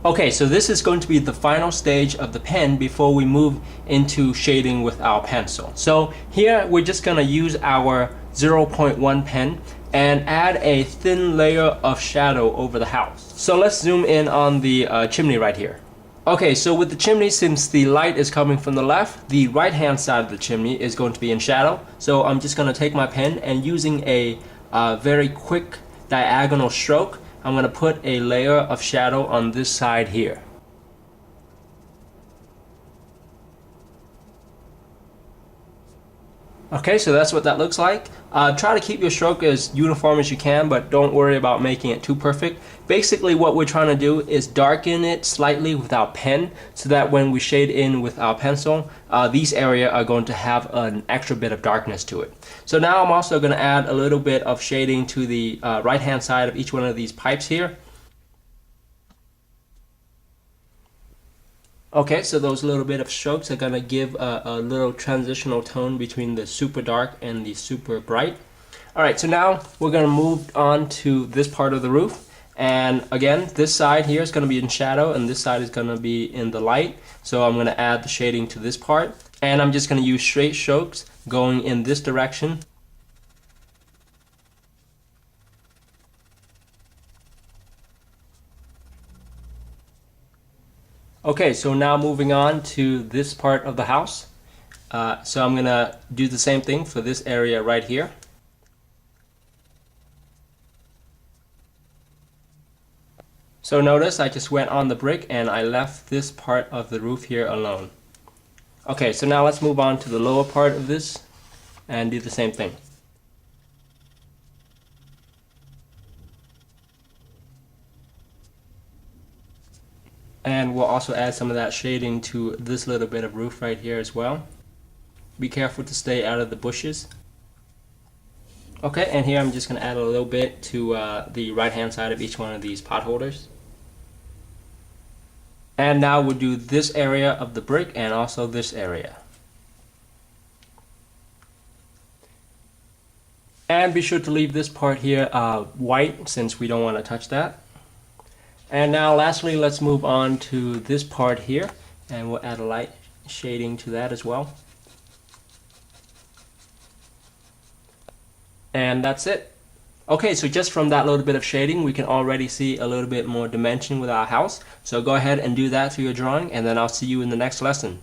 Okay, so this is going to be the final stage of the pen before we move into shading with our pencil. So here we're just going to use our 0.1 pen and add a thin layer of shadow over the house. So let's zoom in on the chimney right here. Okay, so with the chimney, since the light is coming from the left, the right hand side of the chimney is going to be in shadow. So I'm just going to take my pen and using a very quick diagonal stroke, I'm going to put a layer of shadow on this side here. Okay, so that's what that looks like. Try to keep your stroke as uniform as you can, but don't worry about making it too perfect. Basically what we're trying to do is darken it slightly with our pen so that when we shade in with our pencil, these areas are going to have an extra bit of darkness to it. So now I'm also going to add a little bit of shading to the right hand side of each one of these pipes here. Okay, so those little bit of strokes are going to give a little transitional tone between the super dark and the super bright. Alright, so now we're going to move on to this part of the roof. And again, this side here is going to be in shadow and this side is going to be in the light. So I'm going to add the shading to this part. And I'm just going to use straight strokes going in this direction. Okay, so now moving on to this part of the house. So I'm gonna do the same thing for this area right here. So notice I just went on the brick and I left this part of the roof here alone. Okay, so now let's move on to the lower part of this and do the same thing. And we'll also add some of that shading to this little bit of roof right here as well. Be careful to stay out of the bushes. Okay, and here I'm just going to add a little bit to the right hand side of each one of these pot holders. And now we'll do this area of the brick and also this area. And be sure to leave this part here white since we don't want to touch that. And now lastly, let's move on to this part here and we'll add a light shading to that as well. And that's it. Okay, so just from that little bit of shading, we can already see a little bit more dimension with our house. So go ahead and do that to your drawing and then I'll see you in the next lesson.